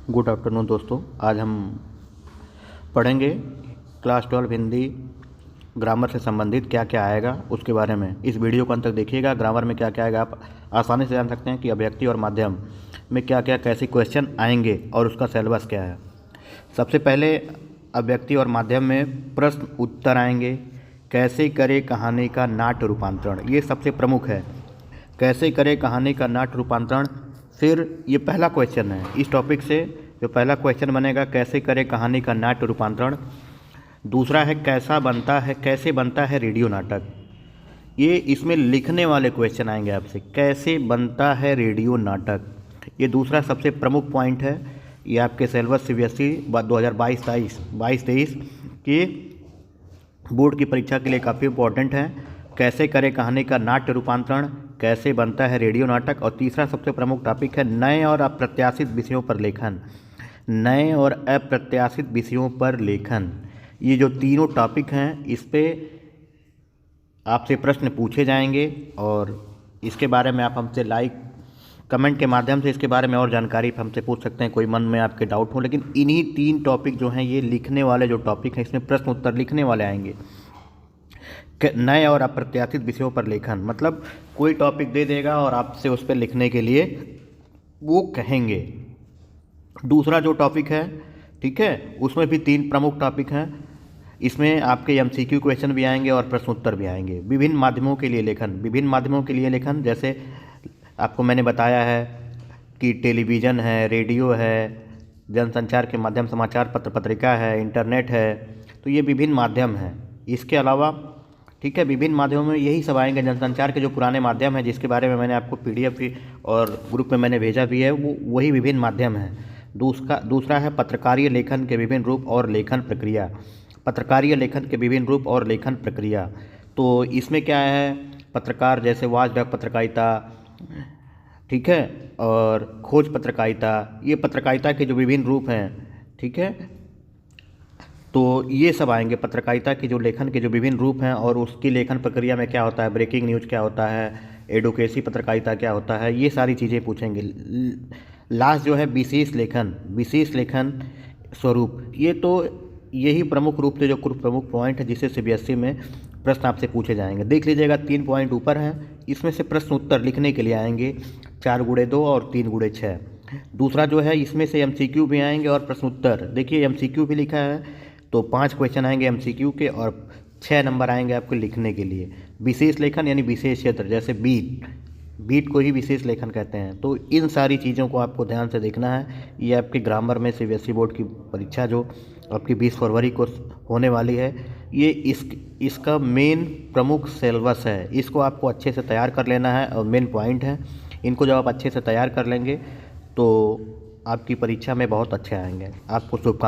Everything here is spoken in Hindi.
गुड आफ्टरनून दोस्तों। आज हम पढ़ेंगे क्लास 12 हिंदी ग्रामर से संबंधित क्या क्या आएगा उसके बारे में। इस वीडियो को अंत तक देखिएगा। ग्रामर में क्या क्या आएगा आप आसानी से जान सकते हैं कि अभिव्यक्ति और माध्यम में क्या क्या कैसे क्वेश्चन आएंगे और उसका सिलेबस क्या है। सबसे पहले अभिव्यक्ति और माध्यम में प्रश्न उत्तर आएंगे। कैसे करे कहानी का नाट्य रूपांतरण, ये सबसे प्रमुख है। कैसे करे कहानी का नाट्य रूपांतरण, फिर ये पहला क्वेश्चन है इस टॉपिक से। जो पहला क्वेश्चन बनेगा कैसे करे कहानी का नाट्य रूपांतरण। दूसरा है कैसे बनता है रेडियो नाटक। ये इसमें लिखने वाले क्वेश्चन आएंगे आपसे, कैसे बनता है रेडियो नाटक। ये दूसरा सबसे प्रमुख पॉइंट है। ये आपके सिलेबस CBSE 2022-23 के बोर्ड की परीक्षा के लिए काफ़ी इंपॉर्टेंट है। कैसे करे कहानी का नाट्य रूपांतरण, कैसे बनता है रेडियो नाटक। और तीसरा सबसे प्रमुख टॉपिक है नए और अप्रत्याशित विषयों पर लेखन। नए और अप्रत्याशित विषयों पर लेखन, ये जो तीनों टॉपिक हैं इस पे आपसे प्रश्न पूछे जाएंगे और इसके बारे में आप हमसे कमेंट के माध्यम से इसके बारे में और जानकारी हमसे पूछ सकते हैं, कोई मन में आपके डाउट हो। लेकिन इन्हीं तीन टॉपिक जो हैं ये लिखने वाले जो टॉपिक हैं, इसमें प्रश्न उत्तर लिखने वाले आएंगे। नए और अप्रत्याशित विषयों पर लेखन मतलब कोई टॉपिक दे देगा और आपसे उस पर लिखने के लिए वो कहेंगे। दूसरा जो टॉपिक है, ठीक है, उसमें भी तीन प्रमुख टॉपिक हैं। इसमें आपके MCQ क्वेश्चन भी आएंगे और प्रश्न उत्तर भी आएंगे। विभिन्न माध्यमों के लिए लेखन, जैसे आपको मैंने बताया है कि टेलीविज़न है, रेडियो है, जनसंचार के माध्यम समाचार पत्र पत्रिका है, इंटरनेट है, तो ये विभिन्न माध्यम हैं। इसके अलावा ठीक है, विभिन्न माध्यमों में यही सब आएंगे। जनसंचार के जो पुराने माध्यम हैं जिसके बारे में मैंने आपको PDF भी और ग्रुप में मैंने भेजा भी है, वो वही विभिन्न माध्यम हैं। दूसरा है पत्रकारीय लेखन के विभिन्न रूप और लेखन प्रक्रिया। पत्रकारीय लेखन के विभिन्न रूप और लेखन प्रक्रिया, तो इसमें क्या है, पत्रकार जैसे वॉचडॉग पत्रकारिता, ठीक है, और खोज पत्रकारिता, ये पत्रकारिता के जो विभिन्न रूप हैं, ठीक है, तो ये सब आएंगे। पत्रकारिता की जो लेखन के जो विभिन्न रूप हैं और उसकी लेखन प्रक्रिया में क्या होता है, ब्रेकिंग न्यूज़ क्या होता है, एडवोकेसी पत्रकारिता क्या होता है, ये सारी चीज़ें पूछेंगे। लास्ट जो है विशेष लेखन स्वरूप, ये तो यही प्रमुख रूप से जो प्रमुख पॉइंट है जिससे CBSE में प्रश्न आपसे पूछे जाएंगे। देख लीजिएगा 3 पॉइंट ऊपर हैं, इसमें से प्रश्न उत्तर लिखने के लिए आएंगे 4x2 और 3x6। दूसरा जो है इसमें से MCQ भी आएंगे और प्रश्न उत्तर। देखिए MCQ भी लिखा है तो 5 क्वेश्चन आएंगे MCQ के और 6 नंबर आएंगे आपको लिखने के लिए। विशेष लेखन यानी विशेष क्षेत्र, जैसे बीट को ही विशेष लेखन कहते हैं। तो इन सारी चीज़ों को आपको ध्यान से देखना है। ये आपके ग्रामर में CBSE बोर्ड की परीक्षा जो आपकी 20 फरवरी को होने वाली है, ये इसका मेन प्रमुख सिलेबस है। इसको आपको अच्छे से तैयार कर लेना है और मेन पॉइंट है। इनको जब आप अच्छे से तैयार कर लेंगे तो आपकी परीक्षा में बहुत अच्छे आएंगे। आपको शुभकामनाएं।